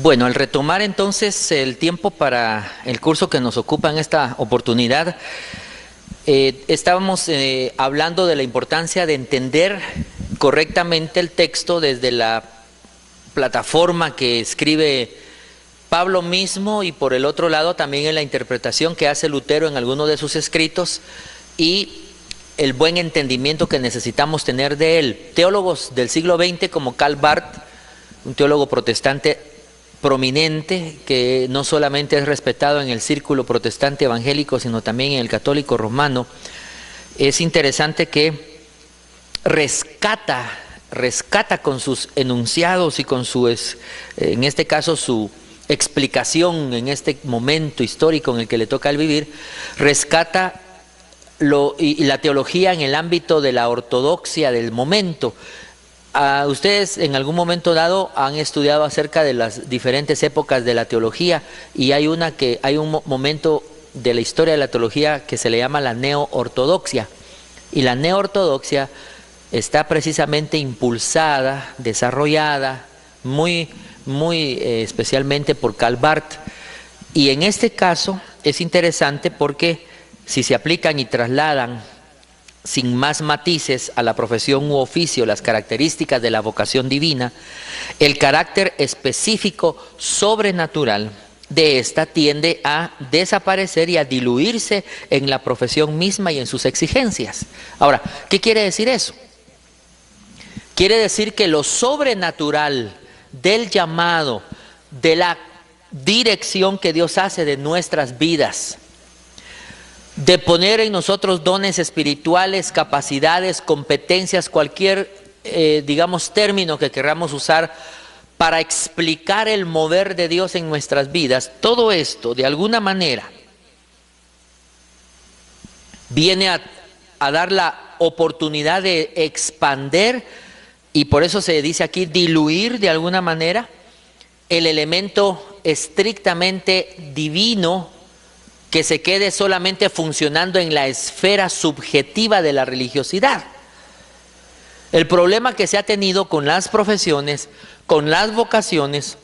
Bueno, al retomar entonces el tiempo para el curso que nos ocupa en esta oportunidad, estábamos hablando de la importancia de entender correctamente el texto desde la plataforma que escribe Pablo mismo y por el otro lado también en la interpretación que hace Lutero en algunos de sus escritos y el buen entendimiento que necesitamos tener de él. Teólogos del siglo XX como Karl Barth, un teólogo protestante prominente que no solamente es respetado en el círculo protestante evangélico sino también en el católico romano, es interesante que rescata con sus enunciados y con su, en este caso su explicación en este momento histórico en el que le toca al vivir, rescata y la teología en el ámbito de la ortodoxia del momento. Ustedes en algún momento dado han estudiado acerca de las diferentes épocas de la teología y hay un momento de la historia de la teología que se le llama la neo-ortodoxia, y la neo-ortodoxia está precisamente impulsada, desarrollada muy especialmente por Karl Barth, y en este caso es interesante porque si se aplican y trasladan sin más matices a la profesión u oficio las características de la vocación divina, el carácter específico sobrenatural de esta tiende a desaparecer y a diluirse en la profesión misma y en sus exigencias. Ahora, ¿qué quiere decir eso? Quiere decir que lo sobrenatural del llamado, de la dirección que Dios hace de nuestras vidas, de poner en nosotros dones espirituales, capacidades, competencias, cualquier, digamos, término que queramos usar para explicar el mover de Dios en nuestras vidas, todo esto, de alguna manera, viene a dar la oportunidad de expander, y por eso se dice aquí diluir de alguna manera el elemento estrictamente divino que se quede solamente funcionando en la esfera subjetiva de la religiosidad. El problema que se ha tenido con las profesiones, con las vocaciones,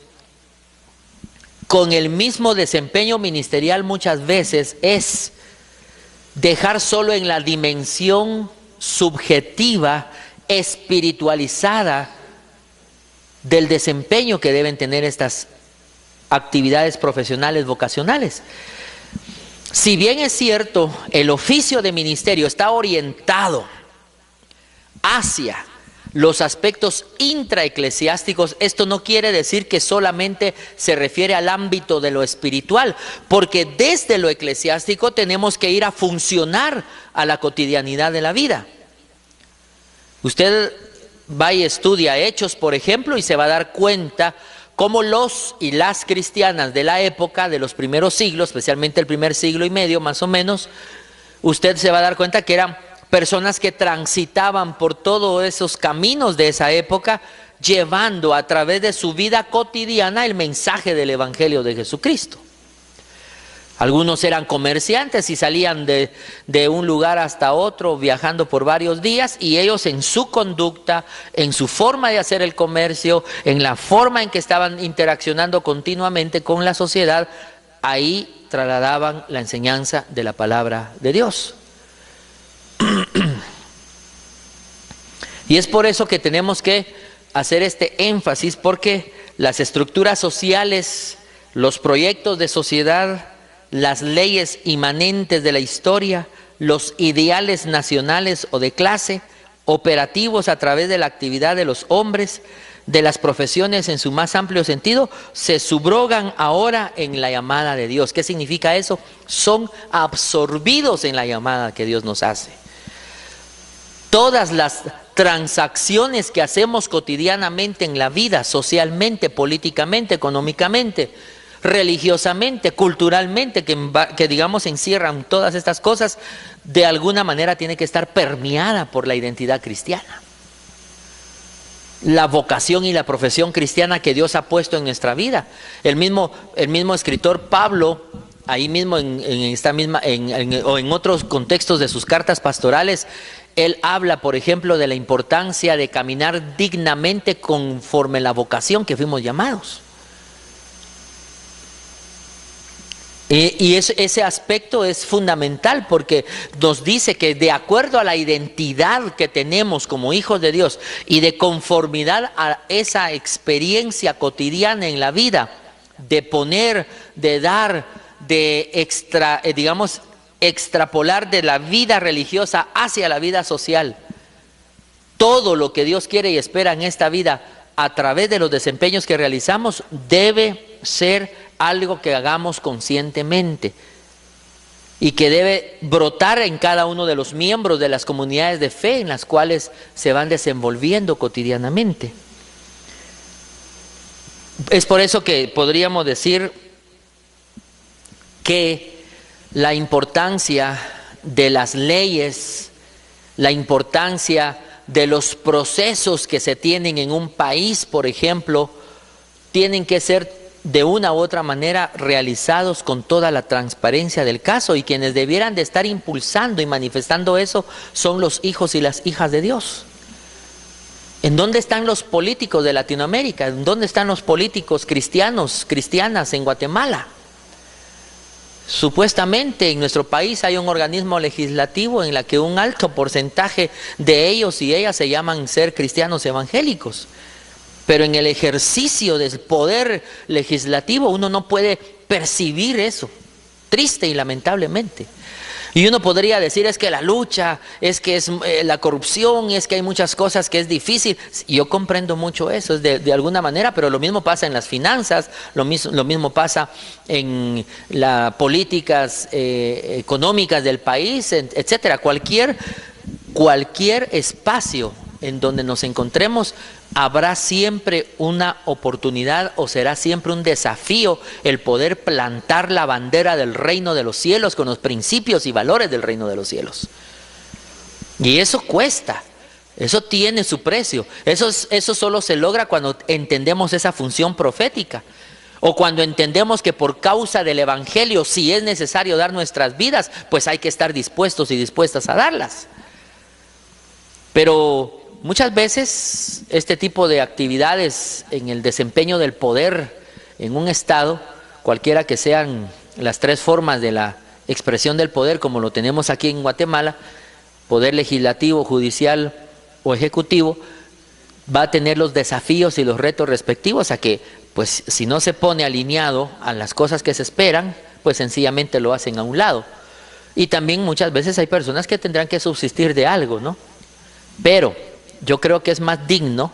con el mismo desempeño ministerial muchas veces es dejar solo en la dimensión subjetiva, espiritualizada del desempeño que deben tener estas actividades profesionales vocacionales. Si bien es cierto, el oficio de ministerio está orientado hacia los aspectos intraeclesiásticos, esto no quiere decir que solamente se refiere al ámbito de lo espiritual, porque desde lo eclesiástico tenemos que ir a funcionar a la cotidianidad de la vida. Usted va y estudia Hechos, por ejemplo, y se va a dar cuenta cómo los y las cristianas de la época, de los primeros siglos, especialmente el primer siglo y medio más o menos, usted se va a dar cuenta que eran personas que transitaban por todos esos caminos de esa época, llevando a través de su vida cotidiana el mensaje del Evangelio de Jesucristo. Algunos eran comerciantes y salían de un lugar hasta otro viajando por varios días, y ellos en su conducta, en su forma de hacer el comercio, en la forma en que estaban interaccionando continuamente con la sociedad, ahí trasladaban la enseñanza de la palabra de Dios. Y es por eso que tenemos que hacer este énfasis, porque las estructuras sociales, los proyectos de sociedad, las leyes inmanentes de la historia, los ideales nacionales o de clase, operativos a través de la actividad de los hombres, de las profesiones en su más amplio sentido, se subrogan ahora en la llamada de Dios. ¿Qué significa eso? Son absorbidos en la llamada que Dios nos hace. Todas las transacciones que hacemos cotidianamente en la vida, socialmente, políticamente, económicamente, religiosamente, culturalmente, que digamos encierran todas estas cosas, de alguna manera tiene que estar permeada por la identidad cristiana. La vocación y la profesión cristiana que Dios ha puesto en nuestra vida. El mismo escritor Pablo, ahí mismo o en otros contextos de sus cartas pastorales, él habla, por ejemplo, de la importancia de caminar dignamente conforme la vocación que fuimos llamados. Ese aspecto es fundamental porque nos dice que de acuerdo a la identidad que tenemos como hijos de Dios y de conformidad a esa experiencia cotidiana en la vida, de poner, de dar, de extrapolar de la vida religiosa hacia la vida social, todo lo que Dios quiere y espera en esta vida a través de los desempeños que realizamos debe ser algo que hagamos conscientemente y que debe brotar en cada uno de los miembros de las comunidades de fe en las cuales se van desenvolviendo cotidianamente. Es por eso que podríamos decir que la importancia de las leyes, la importancia de los procesos que se tienen en un país, por ejemplo, tienen que ser de una u otra manera realizados con toda la transparencia del caso, y quienes debieran de estar impulsando y manifestando eso son los hijos y las hijas de Dios. ¿En dónde están los políticos de Latinoamérica? ¿En dónde están los políticos cristianos, cristianas en Guatemala? Supuestamente en nuestro país hay un organismo legislativo en la que un alto porcentaje de ellos y ellas se llaman ser cristianos evangélicos. Pero en el ejercicio del poder legislativo uno no puede percibir eso, triste y lamentablemente. Y uno podría decir es que la lucha, es que es la corrupción, es que hay muchas cosas que es difícil. Yo comprendo mucho eso de alguna manera, pero lo mismo pasa en las finanzas, lo mismo pasa en las políticas económicas del país, etcétera. Cualquier espacio en donde nos encontremos, habrá siempre una oportunidad o será siempre un desafío el poder plantar la bandera del reino de los cielos con los principios y valores del reino de los cielos. Y eso cuesta, eso tiene su precio, eso solo se logra cuando entendemos esa función profética. O cuando entendemos que por causa del evangelio, si es necesario dar nuestras vidas, pues hay que estar dispuestos y dispuestas a darlas. Pero muchas veces este tipo de actividades en el desempeño del poder en un estado, cualquiera que sean las tres formas de la expresión del poder, como lo tenemos aquí en Guatemala, poder legislativo, judicial o ejecutivo, va a tener los desafíos y los retos respectivos a que, pues si no se pone alineado a las cosas que se esperan, pues sencillamente lo hacen a un lado. Y también muchas veces hay personas que tendrán que subsistir de algo, ¿no? Pero yo creo que es más digno,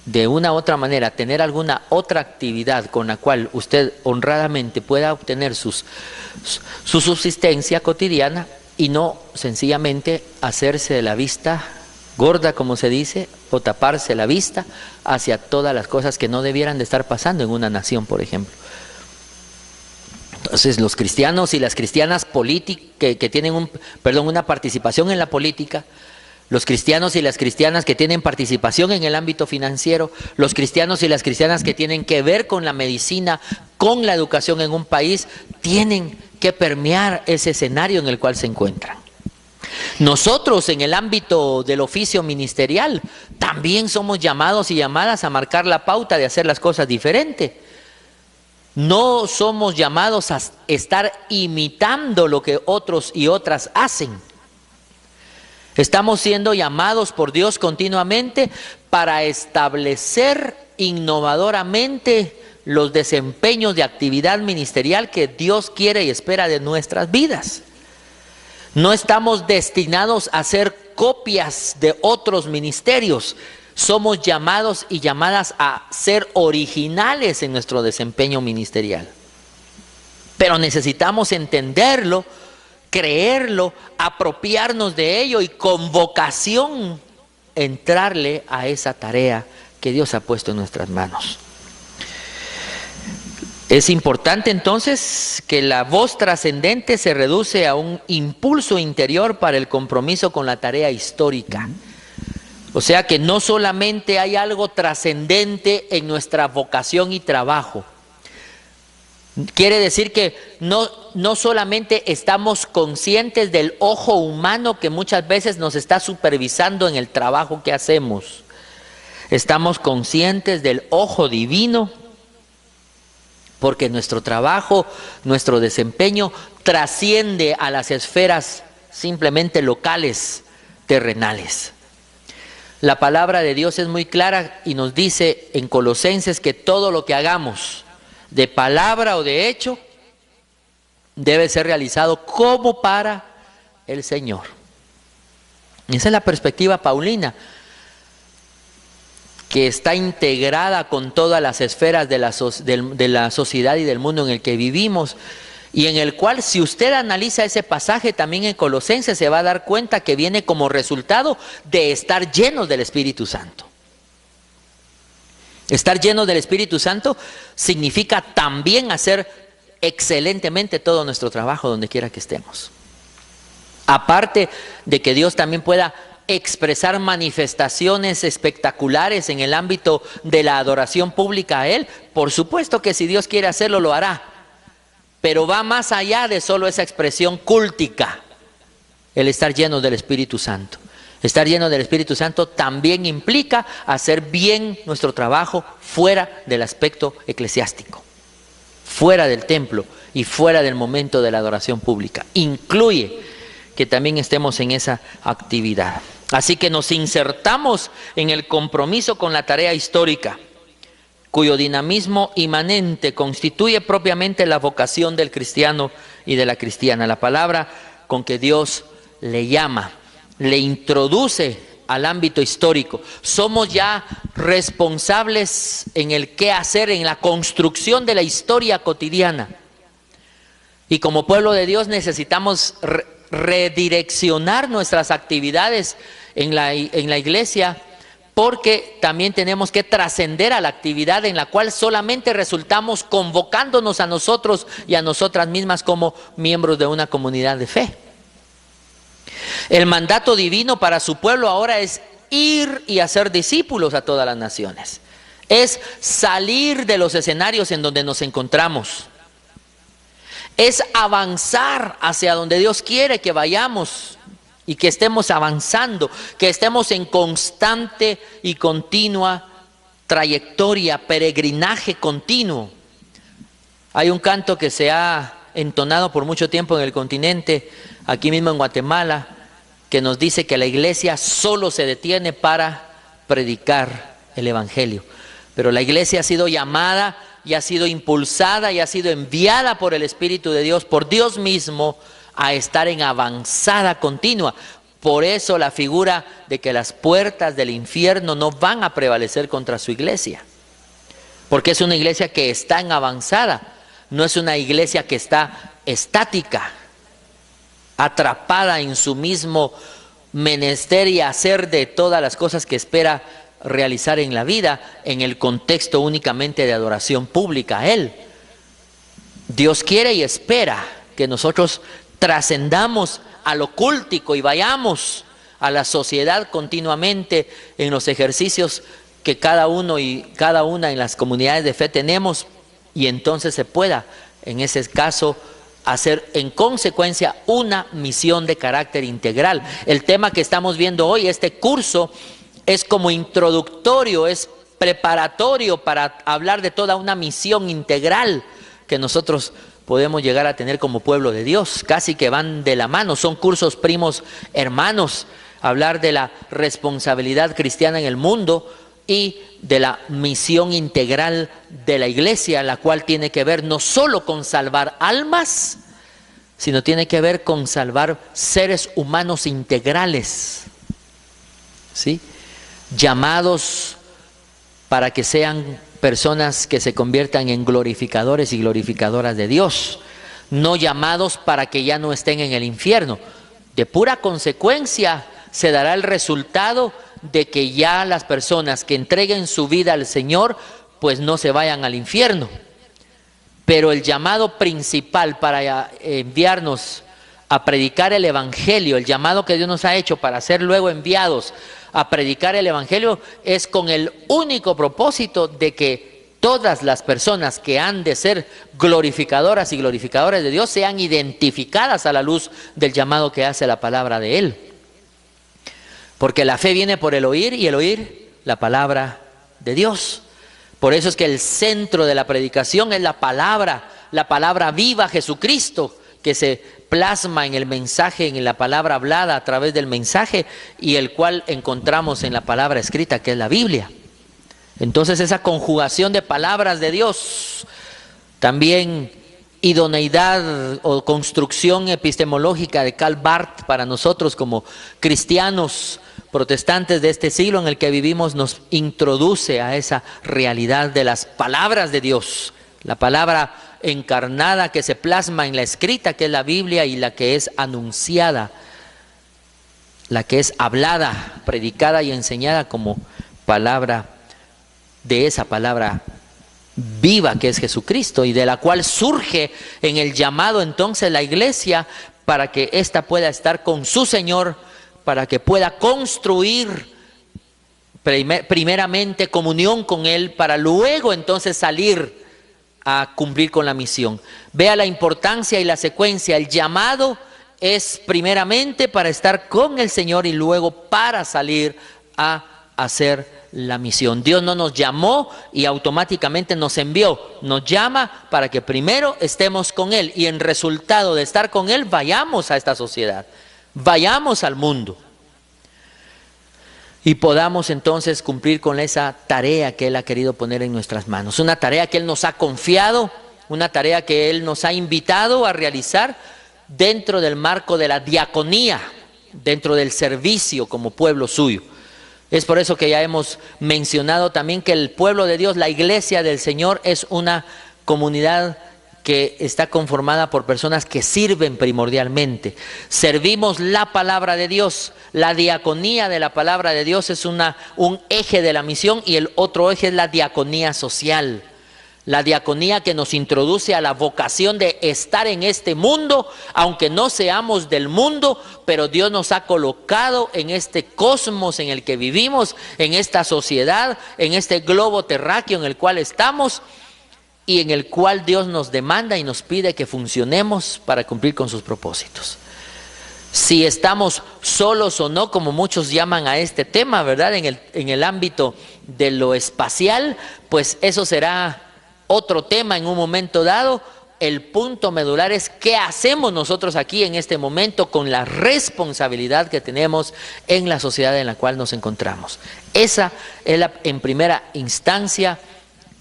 de una u otra manera, tener alguna otra actividad con la cual usted honradamente pueda obtener su subsistencia cotidiana y no sencillamente hacerse de la vista gorda, como se dice, o taparse la vista hacia todas las cosas que no debieran de estar pasando en una nación, por ejemplo. Entonces, los cristianos y las cristianas que tienen una participación en la política, los cristianos y las cristianas que tienen participación en el ámbito financiero, los cristianos y las cristianas que tienen que ver con la medicina, con la educación en un país, tienen que permear ese escenario en el cual se encuentran. Nosotros en el ámbito del oficio ministerial también somos llamados y llamadas a marcar la pauta de hacer las cosas diferente. No somos llamados a estar imitando lo que otros y otras hacen. Estamos siendo llamados por Dios continuamente para establecer innovadoramente los desempeños de actividad ministerial que Dios quiere y espera de nuestras vidas. No estamos destinados a ser copias de otros ministerios. Somos llamados y llamadas a ser originales en nuestro desempeño ministerial. Pero necesitamos entenderlo, creerlo, apropiarnos de ello y con vocación entrarle a esa tarea que Dios ha puesto en nuestras manos. Es importante entonces que la voz trascendente se reduce a un impulso interior para el compromiso con la tarea histórica. O sea que no solamente hay algo trascendente en nuestra vocación y trabajo. Quiere decir que no solamente estamos conscientes del ojo humano que muchas veces nos está supervisando en el trabajo que hacemos. Estamos conscientes del ojo divino porque nuestro trabajo, nuestro desempeño trasciende a las esferas simplemente locales, terrenales. La palabra de Dios es muy clara y nos dice en Colosenses que todo lo que hagamos, de palabra o de hecho, debe ser realizado como para el Señor. Esa es la perspectiva paulina, que está integrada con todas las esferas de la sociedad y del mundo en el que vivimos, y en el cual, si usted analiza ese pasaje también en Colosenses, se va a dar cuenta que viene como resultado de estar llenos del Espíritu Santo. Estar llenos del Espíritu Santo significa también hacer excelentemente todo nuestro trabajo donde quiera que estemos. Aparte de que Dios también pueda expresar manifestaciones espectaculares en el ámbito de la adoración pública a Él, por supuesto que si Dios quiere hacerlo, lo hará. Pero va más allá de solo esa expresión cúltica, el estar lleno del Espíritu Santo. Estar lleno del Espíritu Santo también implica hacer bien nuestro trabajo fuera del aspecto eclesiástico, fuera del templo y fuera del momento de la adoración pública. Incluye que también estemos en esa actividad. Así que nos insertamos en el compromiso con la tarea histórica, cuyo dinamismo inmanente constituye propiamente la vocación del cristiano y de la cristiana. La palabra con que Dios le llama, le introduce al ámbito histórico. Somos ya responsables en el qué hacer, en la construcción de la historia cotidiana. Y como pueblo de Dios necesitamos redireccionar nuestras actividades en la iglesia, porque también tenemos que trascender a la actividad en la cual solamente resultamos convocándonos a nosotros y a nosotras mismas como miembros de una comunidad de fe. El mandato divino para su pueblo ahora es ir y hacer discípulos a todas las naciones. Es salir de los escenarios en donde nos encontramos. Es avanzar hacia donde Dios quiere que vayamos y que estemos avanzando, que estemos en constante y continua trayectoria, peregrinaje continuo. Hay un canto que se ha entonado por mucho tiempo en el continente, aquí mismo en Guatemala, que nos dice que la iglesia solo se detiene para predicar el evangelio. Pero la iglesia ha sido llamada y ha sido impulsada y ha sido enviada por el Espíritu de Dios, por Dios mismo, a estar en avanzada continua. Por eso la figura de que las puertas del infierno no van a prevalecer contra su iglesia, porque es una iglesia que está en avanzada, no es una iglesia que está estática, atrapada en su mismo menester y hacer de todas las cosas que espera realizar en la vida, en el contexto únicamente de adoración pública a Él. Dios quiere y espera que nosotros trascendamos a lo cúltico y vayamos a la sociedad continuamente en los ejercicios que cada uno y cada una en las comunidades de fe tenemos, y entonces se pueda, en ese caso, hacer en consecuencia una misión de carácter integral. El tema que estamos viendo hoy, este curso, es como introductorio, es preparatorio para hablar de toda una misión integral que nosotros podemos llegar a tener como pueblo de Dios. Casi que van de la mano, son cursos primos hermanos. Hablar de la responsabilidad cristiana en el mundo y de la misión integral de la iglesia, la cual tiene que ver no solo con salvar almas, sino tiene que ver con salvar seres humanos integrales, ¿sí? Llamados para que sean personas que se conviertan en glorificadores y glorificadoras de Dios, no llamados para que ya no estén en el infierno. De pura consecuencia se dará el resultado de que ya las personas que entreguen su vida al Señor, pues no se vayan al infierno. Pero el llamado principal para enviarnos a predicar el Evangelio, el llamado que Dios nos ha hecho para ser luego enviados a predicar el Evangelio, es con el único propósito de que todas las personas que han de ser glorificadoras y glorificadores de Dios sean identificadas a la luz del llamado que hace la palabra de Él. Porque la fe viene por el oír y el oír la palabra de Dios. Por eso es que el centro de la predicación es la palabra viva, Jesucristo, que se plasma en el mensaje, en la palabra hablada a través del mensaje, y el cual encontramos en la palabra escrita, que es la Biblia. Entonces esa conjugación de palabras de Dios, también idoneidad o construcción epistemológica de Karl Barth para nosotros como cristianos protestantes de este siglo en el que vivimos, nos introduce a esa realidad de las palabras de Dios, la palabra encarnada que se plasma en la escrita, que es la Biblia, y la que es anunciada, la que es hablada, predicada y enseñada como palabra de esa palabra viva que es Jesucristo, y de la cual surge en el llamado entonces la iglesia para que ésta pueda estar con su Señor, para que pueda construir primeramente comunión con Él, para luego entonces salir a cumplir con la misión. Vea la importancia y la secuencia. El llamado es primeramente para estar con el Señor y luego para salir a hacer la misión. Dios no nos llamó y automáticamente nos envió. Nos llama para que primero estemos con Él, y en resultado de estar con Él vayamos a esta sociedad, vayamos al mundo y podamos entonces cumplir con esa tarea que Él ha querido poner en nuestras manos. Una tarea que Él nos ha confiado, una tarea que Él nos ha invitado a realizar dentro del marco de la diaconía, dentro del servicio como pueblo suyo. Es por eso que ya hemos mencionado también que el pueblo de Dios, la iglesia del Señor, es una comunidad que está conformada por personas que sirven primordialmente. Servimos la palabra de Dios. La diaconía de la palabra de Dios es un eje de la misión, y el otro eje es la diaconía social. La diaconía que nos introduce a la vocación de estar en este mundo, aunque no seamos del mundo, pero Dios nos ha colocado en este cosmos en el que vivimos, en esta sociedad, en este globo terráqueo en el cual estamos, y en el cual Dios nos demanda y nos pide que funcionemos para cumplir con sus propósitos. Si estamos solos o no, como muchos llaman a este tema, ¿verdad? En el ámbito de lo espacial, pues eso será otro tema en un momento dado. El punto medular es qué hacemos nosotros aquí en este momento con la responsabilidad que tenemos en la sociedad en la cual nos encontramos. Esa es en primera instancia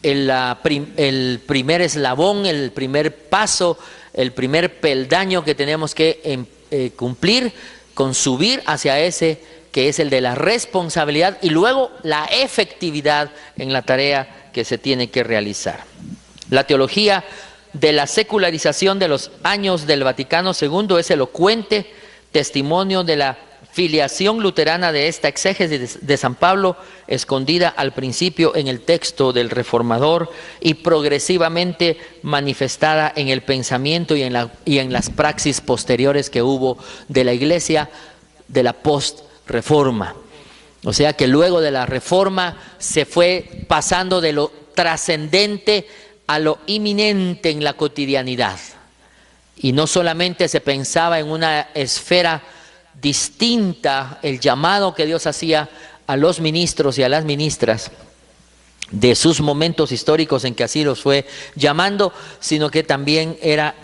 el primer eslabón, el primer paso, el primer peldaño que tenemos que cumplir con subir hacia ese que es el de la responsabilidad, y luego la efectividad en la tarea que se tiene que realizar. La teología de la secularización de los años del Vaticano II es elocuente testimonio de la filiación luterana de esta exégesis de San Pablo, escondida al principio en el texto del Reformador y progresivamente manifestada en el pensamiento y en las praxis posteriores que hubo de la Iglesia de la post-reforma. O sea que luego de la reforma se fue pasando de lo trascendente a lo inminente en la cotidianidad. Y no solamente se pensaba en una esfera distinta, el llamado que Dios hacía a los ministros y a las ministras de sus momentos históricos en que así los fue llamando, sino que también era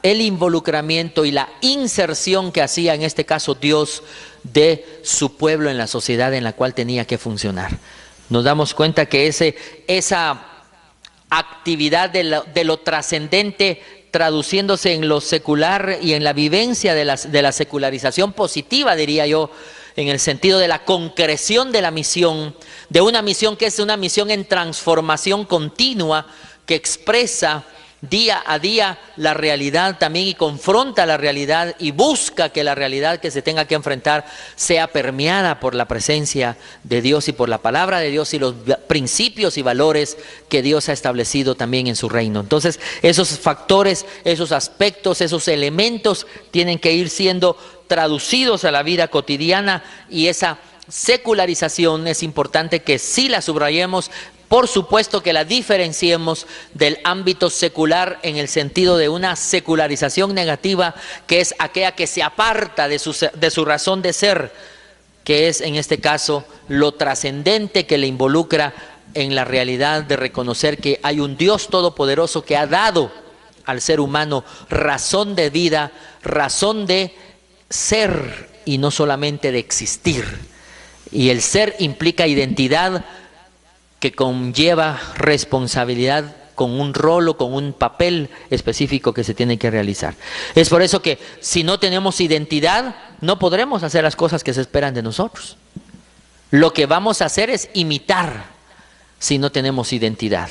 el involucramiento y la inserción que hacía en este caso Dios de su pueblo en la sociedad en la cual tenía que funcionar. Nos damos cuenta que esa actividad de lo trascendente, traduciéndose en lo secular y en la vivencia de la secularización positiva, diría yo, en el sentido de la concreción de la misión, de una misión que es una misión en transformación continua, que expresa día a día la realidad también y confronta la realidad y busca que la realidad que se tenga que enfrentar sea permeada por la presencia de Dios y por la palabra de Dios y los principios y valores que Dios ha establecido también en su reino. Entonces, esos factores, esos aspectos, esos elementos tienen que ir siendo traducidos a la vida cotidiana, y esa secularización es importante que sí la subrayemos. Por supuesto que la diferenciemos del ámbito secular en el sentido de una secularización negativa, que es aquella que se aparta de su razón de ser, que es en este caso lo trascendente que le involucra en la realidad de reconocer que hay un Dios todopoderoso que ha dado al ser humano razón de vida, razón de ser y no solamente de existir. Y el ser implica identidad que conlleva responsabilidad con un rol o con un papel específico que se tiene que realizar. Es por eso que si no tenemos identidad, no podremos hacer las cosas que se esperan de nosotros. Lo que vamos a hacer es imitar si no tenemos identidad.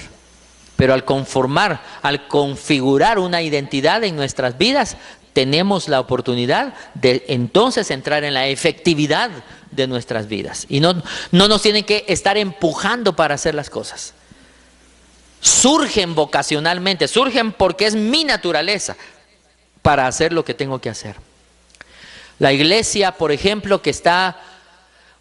Pero al conformar, al configurar una identidad en nuestras vidas, tenemos la oportunidad de entonces entrar en la efectividad de nuestras vidas. Y no nos tienen que estar empujando para hacer las cosas. Surgen vocacionalmente, surgen porque es mi naturaleza para hacer lo que tengo que hacer. La iglesia, por ejemplo, que está,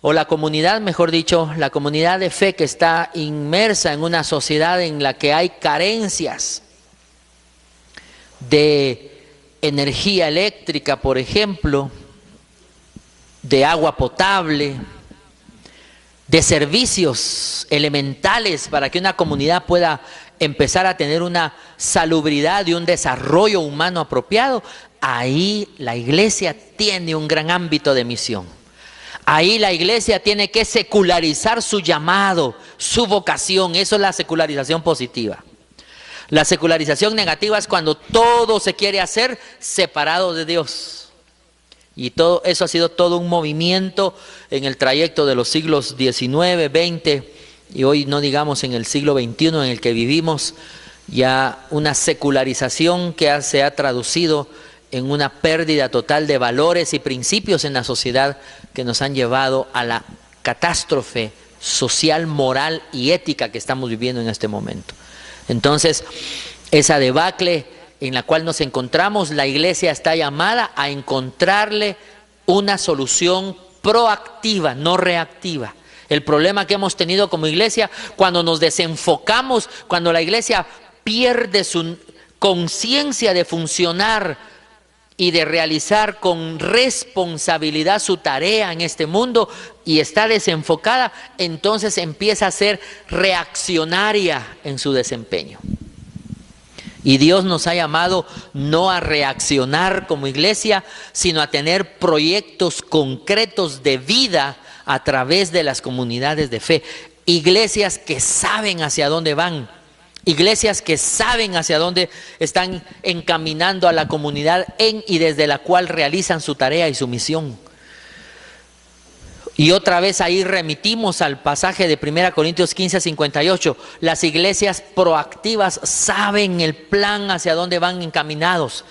o la comunidad, mejor dicho, la comunidad de fe que está inmersa en una sociedad en la que hay carencias de energía eléctrica, por ejemplo, de agua potable, de servicios elementales para que una comunidad pueda empezar a tener una salubridad y un desarrollo humano apropiado, ahí la iglesia tiene un gran ámbito de misión. Ahí la iglesia tiene que secularizar su llamado, su vocación. Eso es la secularización positiva. La secularización negativa es cuando todo se quiere hacer separado de Dios. Y todo eso ha sido todo un movimiento en el trayecto de los siglos XIX, XX y hoy no digamos en el siglo XXI en el que vivimos, ya una secularización que se ha traducido en una pérdida total de valores y principios en la sociedad que nos han llevado a la catástrofe social, moral y ética que estamos viviendo en este momento. Entonces, esa debacle en la cual nos encontramos, la iglesia está llamada a encontrarle una solución proactiva, no reactiva. El problema que hemos tenido como iglesia, cuando nos desenfocamos, cuando la iglesia pierde su conciencia de funcionar y de realizar con responsabilidad su tarea en este mundo y está desenfocada, entonces empieza a ser reaccionaria en su desempeño. Y Dios nos ha llamado no a reaccionar como iglesia, sino a tener proyectos concretos de vida a través de las comunidades de fe. Iglesias que saben hacia dónde van. Iglesias que saben hacia dónde están encaminando a la comunidad en y desde la cual realizan su tarea y su misión. Y otra vez ahí remitimos al pasaje de 1 Corintios 15:58. Las iglesias proactivas saben el plan hacia dónde van encaminados.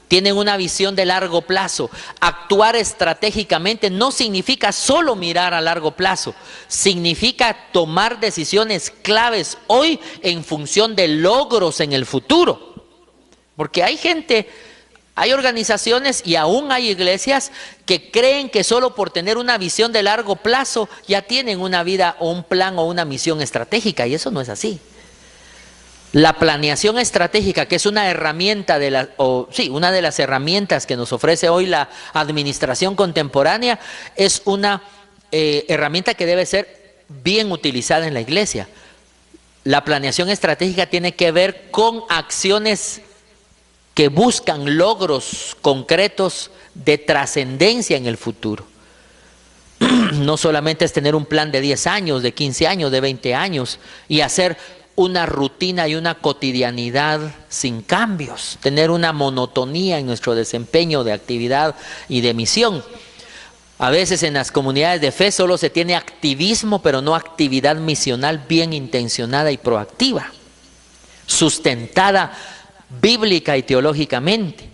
Tienen una visión de largo plazo. Actuar estratégicamente no significa solo mirar a largo plazo. Significa tomar decisiones claves hoy en función de logros en el futuro. Porque hay gente, hay organizaciones y aún hay iglesias que creen que solo por tener una visión de largo plazo ya tienen una vida o un plan o una misión estratégica, y eso no es así. La planeación estratégica, que es una herramienta una de las herramientas que nos ofrece hoy la administración contemporánea, es una herramienta que debe ser bien utilizada en la iglesia. La planeación estratégica tiene que ver con acciones que buscan logros concretos de trascendencia en el futuro. No solamente es tener un plan de 10 años, de 15 años, de 20 años y hacer una rutina y una cotidianidad sin cambios, tener una monotonía en nuestro desempeño de actividad y de misión. A veces en las comunidades de fe solo se tiene activismo, pero no actividad misional bien intencionada y proactiva, sustentada bíblica y teológicamente.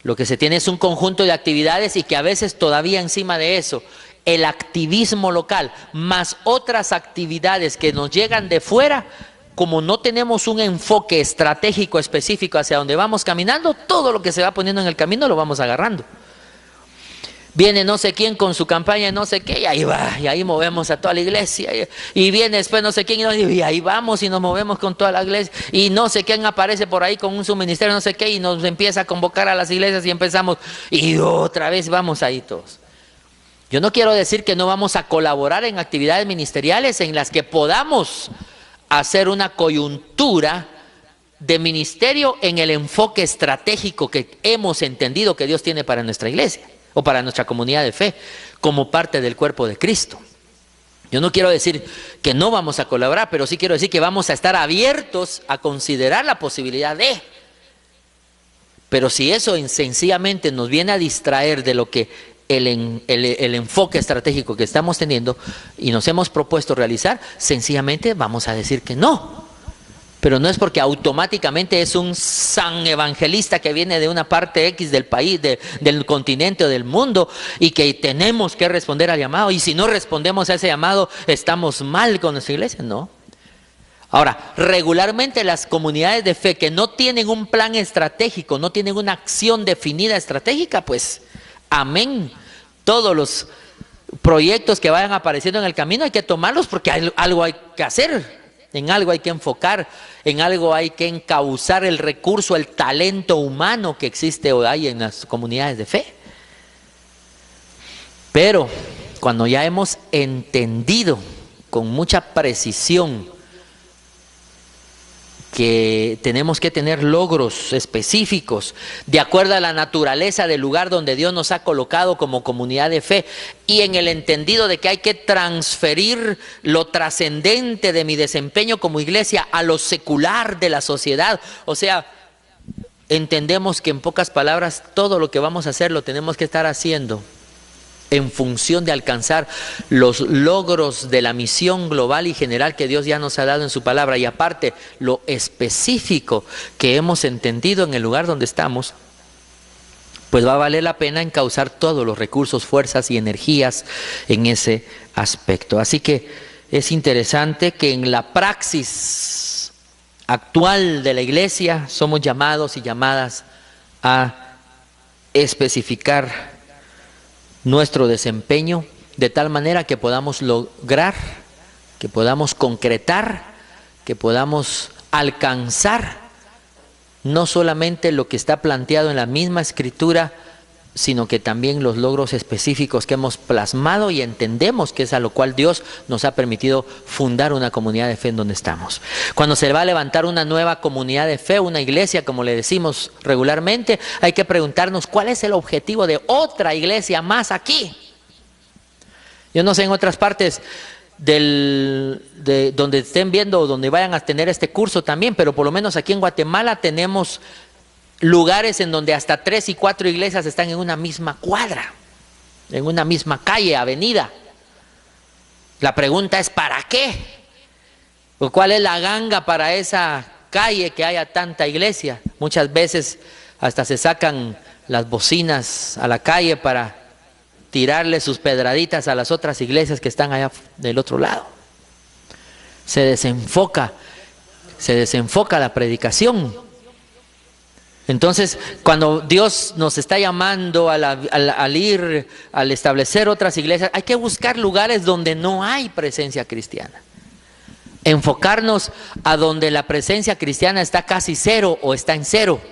Lo que se tiene es un conjunto de actividades y que a veces todavía encima de eso, el activismo local, más otras actividades que nos llegan de fuera, como no tenemos un enfoque estratégico específico hacia donde vamos caminando, todo lo que se va poniendo en el camino lo vamos agarrando. Viene no sé quién con su campaña no sé qué y ahí va, y ahí movemos a toda la iglesia. Y viene después no sé quién y ahí vamos y nos movemos con toda la iglesia. Y no sé quién aparece por ahí con un subministerio no sé qué y nos empieza a convocar a las iglesias y empezamos y otra vez vamos ahí todos. Yo no quiero decir que no vamos a colaborar en actividades ministeriales en las que podamos hacer una coyuntura de ministerio en el enfoque estratégico que hemos entendido que Dios tiene para nuestra iglesia o para nuestra comunidad de fe como parte del cuerpo de Cristo. Yo no quiero decir que no vamos a colaborar, pero sí quiero decir que vamos a estar abiertos a considerar la posibilidad de. Pero si eso sencillamente nos viene a distraer de lo que el enfoque estratégico que estamos teniendo y nos hemos propuesto realizar, sencillamente vamos a decir que no. Pero no es porque automáticamente es un san evangelista que viene de una parte X del país, del continente o del mundo, y que tenemos que responder al llamado, y si no respondemos a ese llamado estamos mal con nuestra iglesia. No. Ahora, regularmente las comunidades de fe que no tienen un plan estratégico, no tienen una acción definida estratégica, pues amén. Todos los proyectos que vayan apareciendo en el camino hay que tomarlos porque algo hay que hacer. En algo hay que enfocar, en algo hay que encauzar el recurso, el talento humano que existe o hay en las comunidades de fe. Pero cuando ya hemos entendido con mucha precisión que tenemos que tener logros específicos de acuerdo a la naturaleza del lugar donde Dios nos ha colocado como comunidad de fe, y en el entendido de que hay que transferir lo trascendente de mi desempeño como iglesia a lo secular de la sociedad, o sea, entendemos que en pocas palabras todo lo que vamos a hacer lo tenemos que estar haciendo en función de alcanzar los logros de la misión global y general que Dios ya nos ha dado en su palabra, y aparte lo específico que hemos entendido en el lugar donde estamos, pues va a valer la pena encauzar todos los recursos, fuerzas y energías en ese aspecto. Así que es interesante que en la praxis actual de la iglesia somos llamados y llamadas a especificar nuestro desempeño de tal manera que podamos lograr, que podamos concretar, que podamos alcanzar no solamente lo que está planteado en la misma escritura, sino que también los logros específicos que hemos plasmado y entendemos que es a lo cual Dios nos ha permitido fundar una comunidad de fe en donde estamos. Cuando se va a levantar una nueva comunidad de fe, una iglesia, como le decimos regularmente, hay que preguntarnos cuál es el objetivo de otra iglesia más aquí. Yo no sé en otras partes de donde estén viendo o donde vayan a tener este curso también, pero por lo menos aquí en Guatemala tenemos lugares en donde hasta 3 y 4 iglesias están en una misma cuadra, en una misma calle, avenida. La pregunta es ¿para qué? ¿O cuál es la ganga para esa calle que haya tanta iglesia? Muchas veces hasta se sacan las bocinas a la calle para tirarle sus pedraditas a las otras iglesias que están allá del otro lado. Se desenfoca la predicación. Entonces, cuando Dios nos está llamando al ir, al establecer otras iglesias, hay que buscar lugares donde no hay presencia cristiana. Enfocarnos a donde la presencia cristiana está casi cero o está en cero.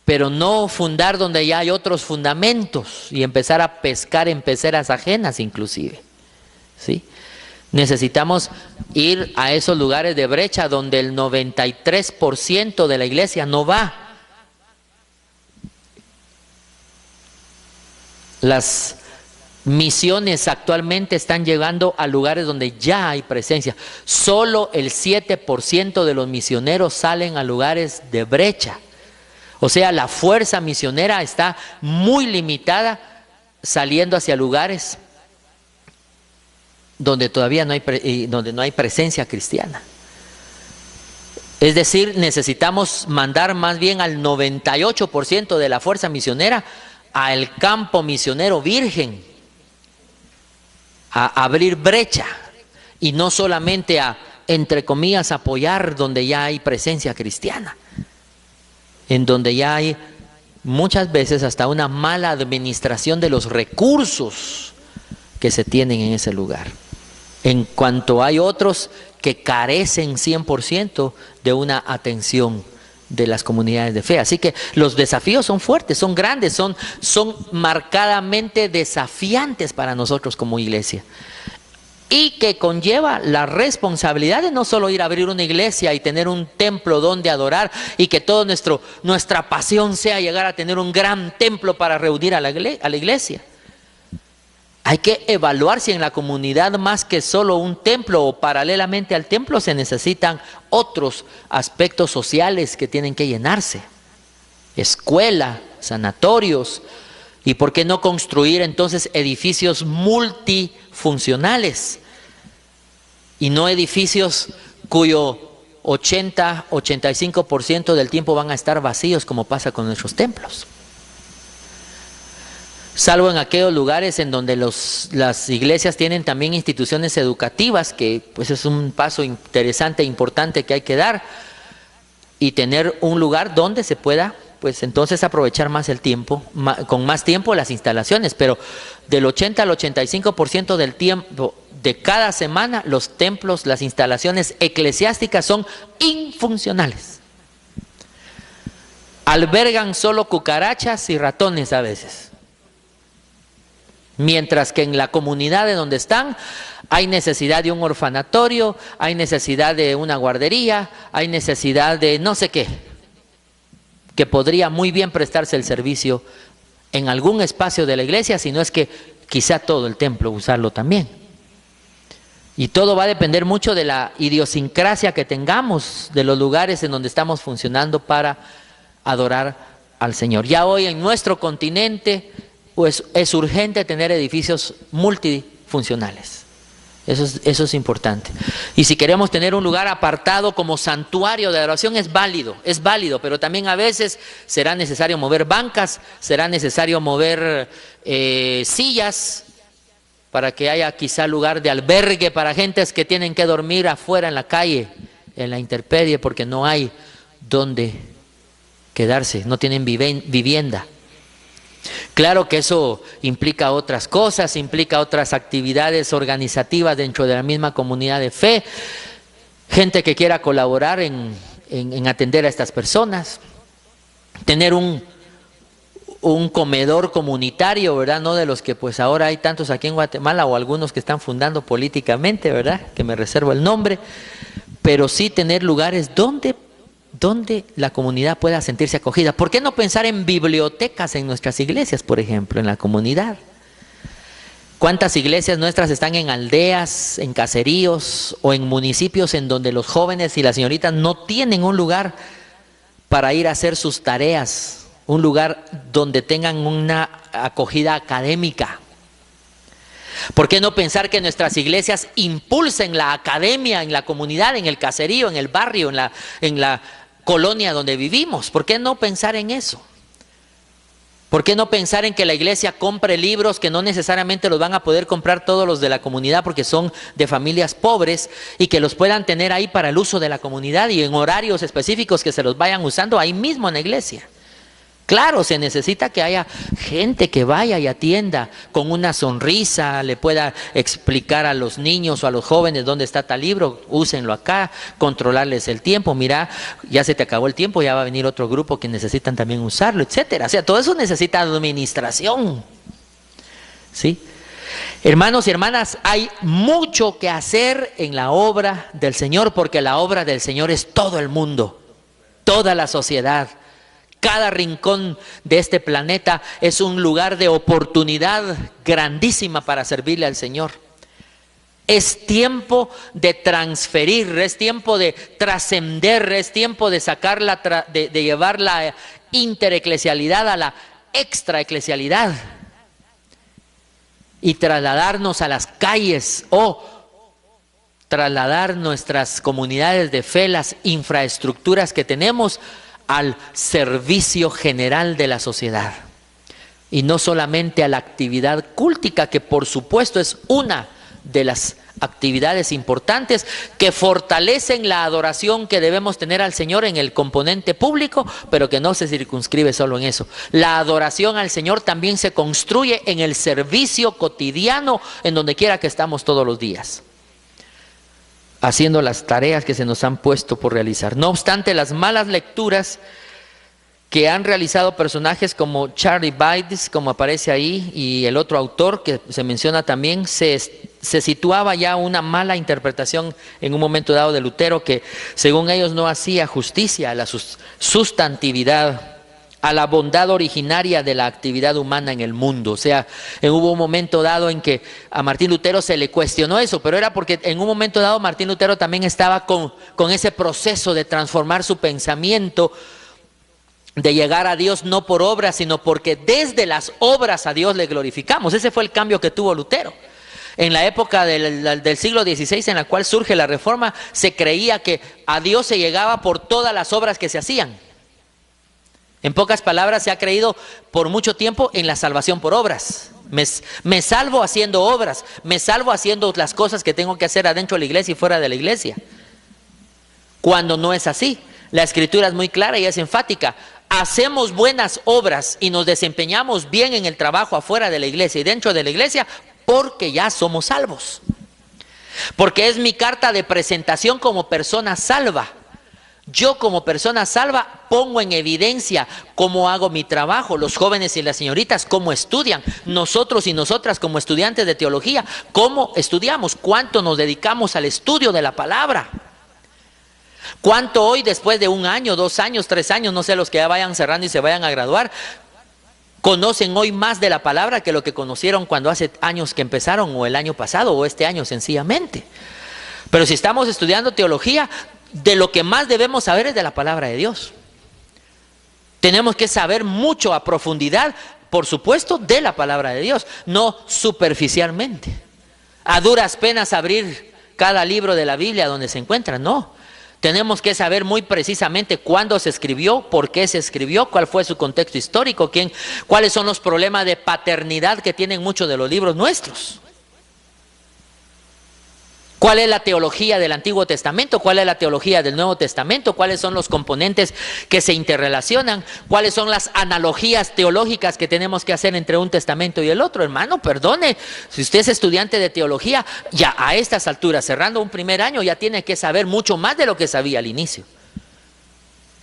Pero no fundar donde ya hay otros fundamentos y empezar a pescar en peceras ajenas inclusive, ¿sí? Necesitamos ir a esos lugares de brecha donde el 93% de la iglesia no va. Las misiones actualmente están llegando a lugares donde ya hay presencia. Solo el 7% de los misioneros salen a lugares de brecha. O sea, la fuerza misionera está muy limitada saliendo hacia lugares donde todavía no hay presencia cristiana. Es decir, necesitamos mandar más bien al 98% de la fuerza misionera al campo misionero virgen, a abrir brecha y no solamente a, entre comillas, apoyar donde ya hay presencia cristiana, en donde ya hay muchas veces hasta una mala administración de los recursos que se tienen en ese lugar. En cuanto hay otros que carecen 100% de una atención de las comunidades de fe. Así que los desafíos son fuertes, son grandes, son marcadamente desafiantes para nosotros como iglesia. y que conlleva la responsabilidad de no solo ir a abrir una iglesia y tener un templo donde adorar y que toda nuestra pasión sea llegar a tener un gran templo para reunir a la iglesia. Hay que evaluar si en la comunidad más que solo un templo o paralelamente al templo se necesitan otros aspectos sociales que tienen que llenarse. Escuela, sanatorios, y por qué no construir entonces edificios multifuncionales y no edificios cuyo 80-85% del tiempo van a estar vacíos como pasa con nuestros templos. Salvo en aquellos lugares en donde las iglesias tienen también instituciones educativas, que pues es un paso interesante e importante que hay que dar, y tener un lugar donde se pueda pues entonces aprovechar más el tiempo, con más tiempo las instalaciones, pero del 80 al 85% del tiempo de cada semana los templos, las instalaciones eclesiásticas son infuncionales. Albergan solo cucarachas y ratones a veces. Mientras que en la comunidad de donde están hay necesidad de un orfanatorio, hay necesidad de una guardería, hay necesidad de no sé qué, que podría muy bien prestarse el servicio en algún espacio de la iglesia, si no es que quizá todo el templo usarlo también. Y todo va a depender mucho de la idiosincrasia que tengamos, de los lugares en donde estamos funcionando para adorar al Señor. Ya hoy en nuestro continente pues es urgente tener edificios multifuncionales. Eso es importante. Y si queremos tener un lugar apartado como santuario de adoración es válido, pero también a veces será necesario mover bancas, será necesario mover sillas para que haya quizá lugar de albergue para gentes que tienen que dormir afuera en la calle, en la intemperie, porque no hay donde quedarse, no tienen vivienda. Claro que eso implica otras cosas, implica otras actividades organizativas dentro de la misma comunidad de fe, gente que quiera colaborar en atender a estas personas, tener un comedor comunitario, ¿verdad? No de los que pues ahora hay tantos aquí en Guatemala o algunos que están fundando políticamente, ¿verdad? Que me reservo el nombre, pero sí tener lugares donde la comunidad pueda sentirse acogida. ¿Por qué no pensar en bibliotecas en nuestras iglesias, por ejemplo, en la comunidad? ¿Cuántas iglesias nuestras están en aldeas, en caseríos o en municipios en donde los jóvenes y las señoritas no tienen un lugar para ir a hacer sus tareas, un lugar donde tengan una acogida académica? ¿Por qué no pensar que nuestras iglesias impulsen la academia en la comunidad, en el caserío, en el barrio, en la colonia donde vivimos? ¿Por qué no pensar en eso? ¿Por qué no pensar en que la iglesia compre libros que no necesariamente los van a poder comprar todos los de la comunidad porque son de familias pobres y que los puedan tener ahí para el uso de la comunidad y en horarios específicos que se los vayan usando ahí mismo en la iglesia? Claro, se necesita que haya gente que vaya y atienda con una sonrisa, le pueda explicar a los niños o a los jóvenes dónde está tal libro, úsenlo acá, controlarles el tiempo, mira, ya se te acabó el tiempo, ya va a venir otro grupo que necesitan también usarlo, etcétera. O sea, todo eso necesita administración, ¿sí? Hermanos y hermanas, hay mucho que hacer en la obra del Señor, porque la obra del Señor es todo el mundo, toda la sociedad. Cada rincón de este planeta es un lugar de oportunidad grandísima para servirle al Señor. Es tiempo de transferir, es tiempo de trascender, es tiempo de sacar de llevar la intereclesialidad a la extraeclesialidad y trasladarnos a las calles o trasladar nuestras comunidades de fe, las infraestructuras que tenemos, al servicio general de la sociedad y no solamente a la actividad cúltica, que por supuesto es una de las actividades importantes que fortalecen la adoración que debemos tener al Señor en el componente público, pero que no se circunscribe solo en eso. La adoración al Señor también se construye en el servicio cotidiano, en donde quiera que estamos todos los días, haciendo las tareas que se nos han puesto por realizar. No obstante, las malas lecturas que han realizado personajes como Charlie Bides, como aparece ahí, y el otro autor que se menciona también, se se situaba ya una mala interpretación en un momento dado de Lutero, que según ellos no hacía justicia a la sustantividad, a la bondad originaria de la actividad humana en el mundo. O sea, hubo un momento dado en que a Martín Lutero se le cuestionó eso, pero era porque en un momento dado Martín Lutero también estaba con ese proceso de transformar su pensamiento, de llegar a Dios no por obras, sino porque desde las obras a Dios le glorificamos. Ese fue el cambio que tuvo Lutero. En la época del siglo XVI, en la cual surge la Reforma, se creía que a Dios se llegaba por todas las obras que se hacían. En pocas palabras, se ha creído por mucho tiempo en la salvación por obras. Me salvo haciendo obras, me salvo haciendo las cosas que tengo que hacer adentro de la iglesia y fuera de la iglesia. Cuando no es así. La Escritura es muy clara y es enfática. Hacemos buenas obras y nos desempeñamos bien en el trabajo afuera de la iglesia y dentro de la iglesia porque ya somos salvos. Porque es mi carta de presentación como persona salva. Yo como persona salva pongo en evidencia cómo hago mi trabajo, los jóvenes y las señoritas cómo estudian, nosotros y nosotras como estudiantes de teología, cómo estudiamos, cuánto nos dedicamos al estudio de la palabra. Cuánto hoy, después de 1 año, 2 años, 3 años, no sé, los que ya vayan cerrando y se vayan a graduar, conocen hoy más de la palabra que lo que conocieron cuando hace años que empezaron, o el año pasado, o este año sencillamente. Pero si estamos estudiando teología, de lo que más debemos saber es de la palabra de Dios. Tenemos que saber mucho a profundidad, por supuesto, de la palabra de Dios, no superficialmente. A duras penas abrir cada libro de la Biblia donde se encuentra, no. Tenemos que saber muy precisamente cuándo se escribió, por qué se escribió, cuál fue su contexto histórico, cuáles son los problemas de paternidad que tienen muchos de los libros nuestros. ¿Cuál es la teología del Antiguo Testamento? ¿Cuál es la teología del Nuevo Testamento? ¿Cuáles son los componentes que se interrelacionan? ¿Cuáles son las analogías teológicas que tenemos que hacer entre un testamento y el otro? Hermano, perdone, si usted es estudiante de teología, ya a estas alturas, cerrando un primer año, ya tiene que saber mucho más de lo que sabía al inicio.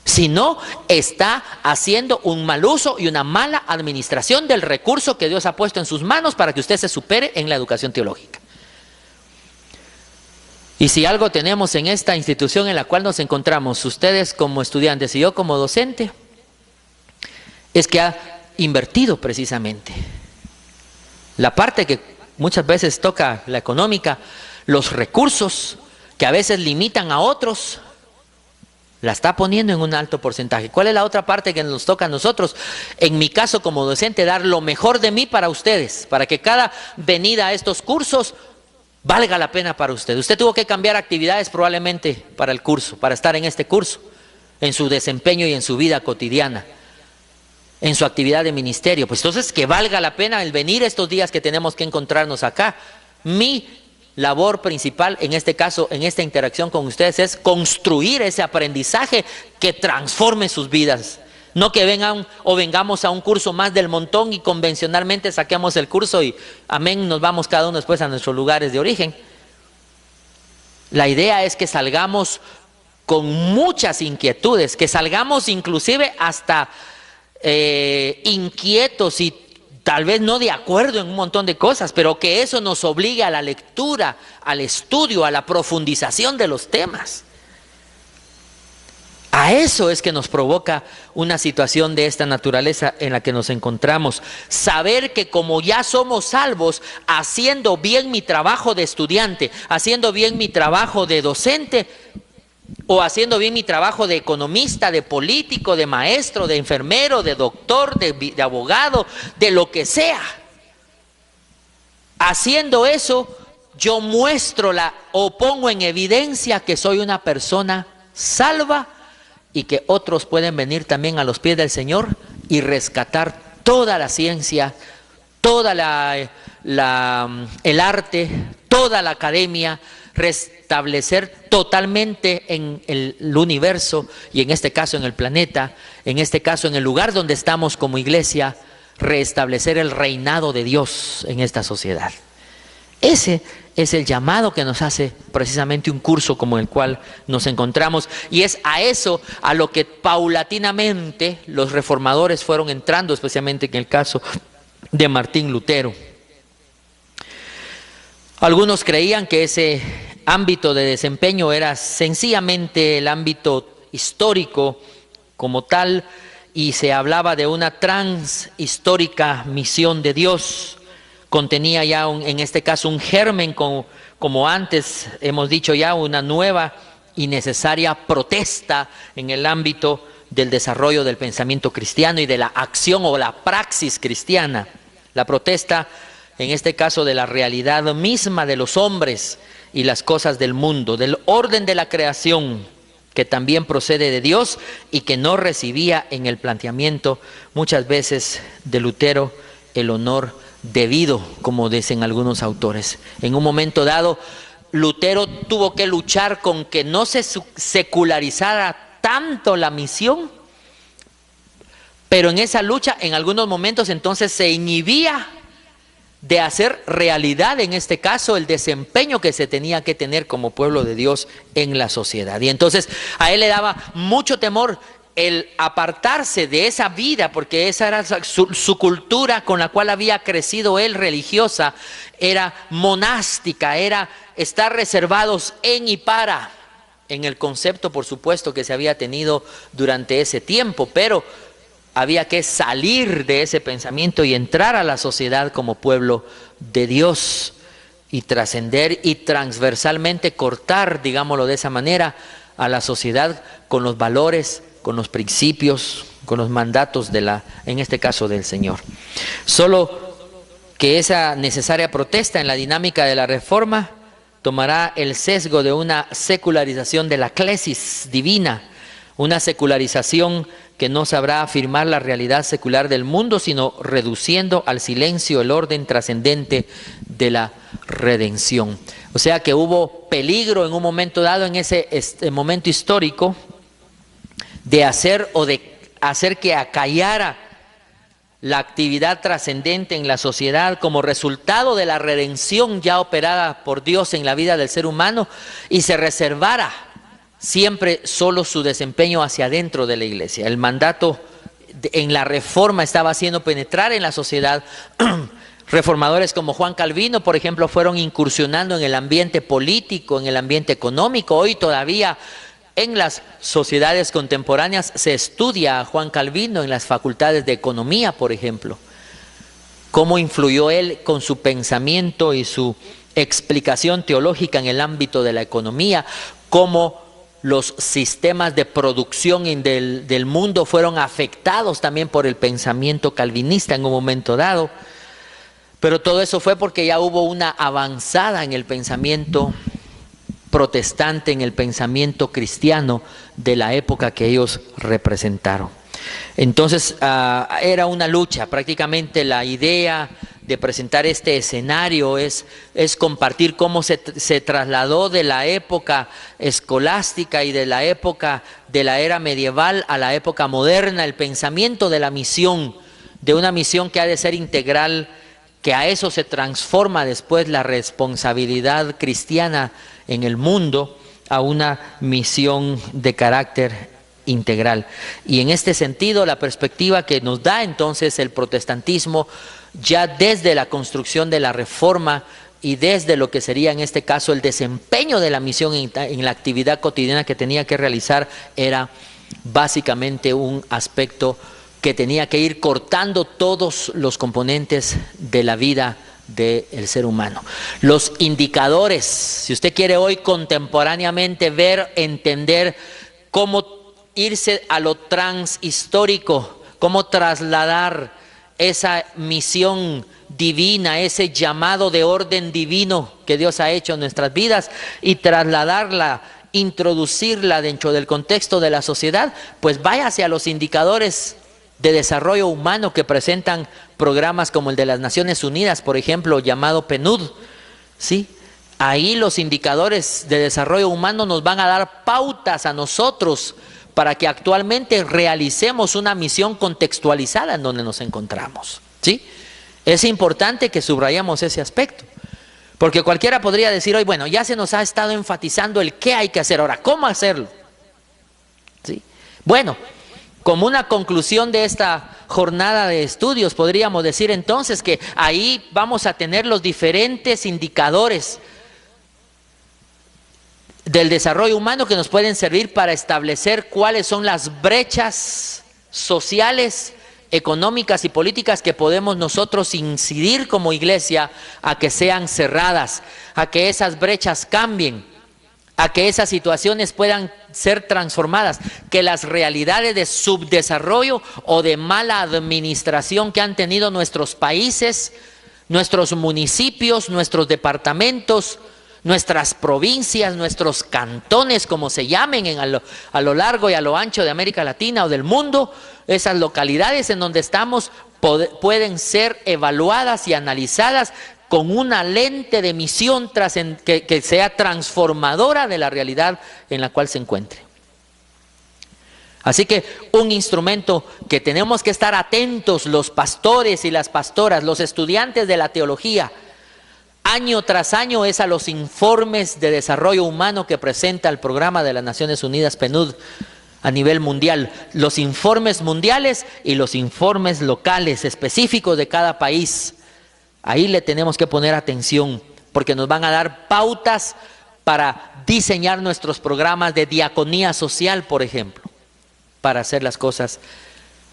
Si no, está haciendo un mal uso y una mala administración del recurso que Dios ha puesto en sus manos para que usted se supere en la educación teológica. Y si algo tenemos en esta institución en la cual nos encontramos, ustedes como estudiantes y yo como docente, es que ha invertido precisamente la parte que muchas veces toca la económica, los recursos que a veces limitan a otros, la está poniendo en un alto porcentaje. ¿Cuál es la otra parte que nos toca a nosotros? En mi caso como docente, dar lo mejor de mí para ustedes, para que cada venida a estos cursos valga la pena para usted. Usted tuvo que cambiar actividades probablemente para el curso, para estar en este curso, en su desempeño y en su vida cotidiana, en su actividad de ministerio. Pues entonces que valga la pena el venir estos días que tenemos que encontrarnos acá. Mi labor principal en este caso, en esta interacción con ustedes, es construir ese aprendizaje que transforme sus vidas. No que vengan o vengamos a un curso más del montón y convencionalmente saquemos el curso y amén, nos vamos cada uno después a nuestros lugares de origen. La idea es que salgamos con muchas inquietudes, que salgamos inclusive hasta inquietos y tal vez no de acuerdo en un montón de cosas, pero que eso nos obligue a la lectura, al estudio, a la profundización de los temas. A eso es que nos provoca una situación de esta naturaleza en la que nos encontramos. Saber que como ya somos salvos, haciendo bien mi trabajo de estudiante, haciendo bien mi trabajo de docente, o haciendo bien mi trabajo de economista, de político, de maestro, de enfermero, de doctor, de abogado, de lo que sea. Haciendo eso, yo muestro o pongo en evidencia que soy una persona salva, y que otros pueden venir también a los pies del Señor y rescatar toda la ciencia, toda el arte, toda la academia, restablecer totalmente en el universo y en este caso en el planeta, en este caso en el lugar donde estamos como iglesia, restablecer el reinado de Dios en esta sociedad. Ese es el llamado que nos hace precisamente un curso como el cual nos encontramos, y es a eso a lo que paulatinamente los reformadores fueron entrando, especialmente en el caso de Martín Lutero. Algunos creían que ese ámbito de desempeño era sencillamente el ámbito histórico como tal, y se hablaba de una transhistórica misión de Dios. Contenía ya en este caso un germen, como antes hemos dicho ya, una nueva y necesaria protesta en el ámbito del desarrollo del pensamiento cristiano y de la acción o la praxis cristiana. La protesta, en este caso, de la realidad misma de los hombres y las cosas del mundo, del orden de la creación, que también procede de Dios y que no recibía en el planteamiento muchas veces de Lutero el honor debido, como dicen algunos autores. En un momento dado, Lutero tuvo que luchar con que no se secularizara tanto la misión, pero en esa lucha, en algunos momentos, entonces se inhibía de hacer realidad, en este caso, el desempeño que se tenía que tener como pueblo de Dios en la sociedad. Y entonces a él le daba mucho temor el apartarse de esa vida, porque esa era su cultura con la cual había crecido él, religiosa, era monástica, era estar reservados en y para, en el concepto, por supuesto, que se había tenido durante ese tiempo, pero había que salir de ese pensamiento y entrar a la sociedad como pueblo de Dios y trascender y transversalmente cortar, digámoslo de esa manera, a la sociedad con los valores, con los principios, con los mandatos en este caso del Señor. Solo que esa necesaria protesta en la dinámica de la reforma tomará el sesgo de una secularización de la clesis divina, una secularización que no sabrá afirmar la realidad secular del mundo, sino reduciendo al silencio el orden trascendente de la redención. O sea que hubo peligro en un momento dado, en ese momento histórico, de hacer que acallara la actividad trascendente en la sociedad como resultado de la redención ya operada por Dios en la vida del ser humano, y se reservara siempre solo su desempeño hacia adentro de la iglesia. El mandato en la reforma estaba haciendo penetrar en la sociedad. Reformadores como Juan Calvino, por ejemplo, fueron incursionando en el ambiente político, en el ambiente económico. Hoy todavía en las sociedades contemporáneas se estudia a Juan Calvino en las facultades de economía, por ejemplo. Cómo influyó él con su pensamiento y su explicación teológica en el ámbito de la economía, cómo los sistemas de producción del mundo fueron afectados también por el pensamiento calvinista en un momento dado. Pero todo eso fue porque ya hubo una avanzada en el pensamiento protestante, en el pensamiento cristiano de la época que ellos representaron. Entonces era una lucha. Prácticamente la idea de presentar este escenario es compartir cómo se trasladó de la época escolástica y de la época de la era medieval a la época moderna el pensamiento de la misión, de una misión que ha de ser integral, que a eso se transforma después la responsabilidad cristiana en el mundo, a una misión de carácter integral. Y en este sentido, la perspectiva que nos da entonces el protestantismo, ya desde la construcción de la reforma y desde lo que sería en este caso el desempeño de la misión en la actividad cotidiana que tenía que realizar, era básicamente un aspecto que tenía que ir cortando todos los componentes de la vida del ser humano. Los indicadores, si usted quiere hoy contemporáneamente ver, entender cómo irse a lo transhistórico, cómo trasladar esa misión divina, ese llamado de orden divino que Dios ha hecho en nuestras vidas, y trasladarla, introducirla dentro del contexto de la sociedad, pues váyase a los indicadores de desarrollo humano que presentan programas como el de las Naciones Unidas, por ejemplo, llamado PNUD, ¿sí? Ahí los indicadores de desarrollo humano nos van a dar pautas a nosotros para que actualmente realicemos una misión contextualizada en donde nos encontramos, ¿sí? Es importante que subrayemos ese aspecto, porque cualquiera podría decir hoy, bueno, ya se nos ha estado enfatizando el qué hay que hacer, ahora, ¿cómo hacerlo? ¿Sí? Bueno, Como una conclusión de esta jornada de estudios, podríamos decir entonces que ahí vamos a tener los diferentes indicadores del desarrollo humano que nos pueden servir para establecer cuáles son las brechas sociales, económicas y políticas que podemos nosotros incidir como iglesia a que sean cerradas, a que esas brechas cambien, a que esas situaciones puedan ser transformadas, que las realidades de subdesarrollo o de mala administración que han tenido nuestros países, nuestros municipios, nuestros departamentos, nuestras provincias, nuestros cantones, como se llamen a lo largo y a lo ancho de América Latina o del mundo, esas localidades en donde estamos pueden ser evaluadas y analizadas con una lente de misión que sea transformadora de la realidad en la cual se encuentre. Así que un instrumento que tenemos que estar atentos los pastores y las pastoras, los estudiantes de la teología, año tras año, es a los informes de desarrollo humano que presenta el Programa de las Naciones Unidas, PNUD, a nivel mundial. Los informes mundiales y los informes locales específicos de cada país. Ahí le tenemos que poner atención, porque nos van a dar pautas para diseñar nuestros programas de diaconía social, por ejemplo, para hacer las cosas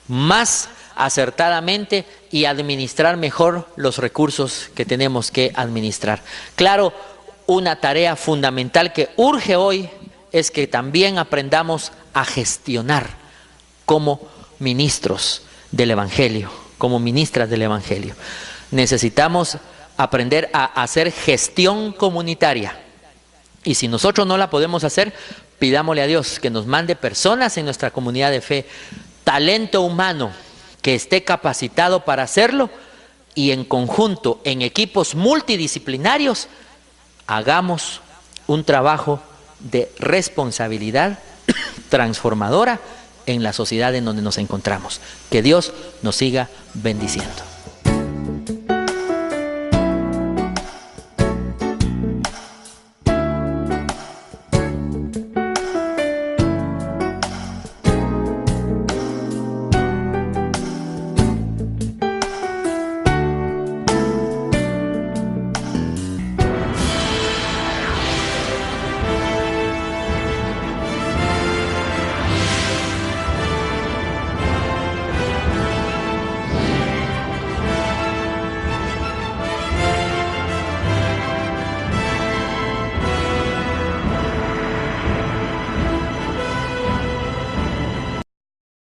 más acertadamente y administrar mejor los recursos que tenemos que administrar. Claro, una tarea fundamental que urge hoy es que también aprendamos a gestionar como ministros del Evangelio, como ministras del Evangelio. Necesitamos aprender a hacer gestión comunitaria. Y si nosotros no la podemos hacer, pidámosle a Dios que nos mande personas en nuestra comunidad de fe, talento humano que esté capacitado para hacerlo, y en conjunto, en equipos multidisciplinarios, hagamos un trabajo de responsabilidad transformadora en la sociedad en donde nos encontramos. Que Dios nos siga bendiciendo.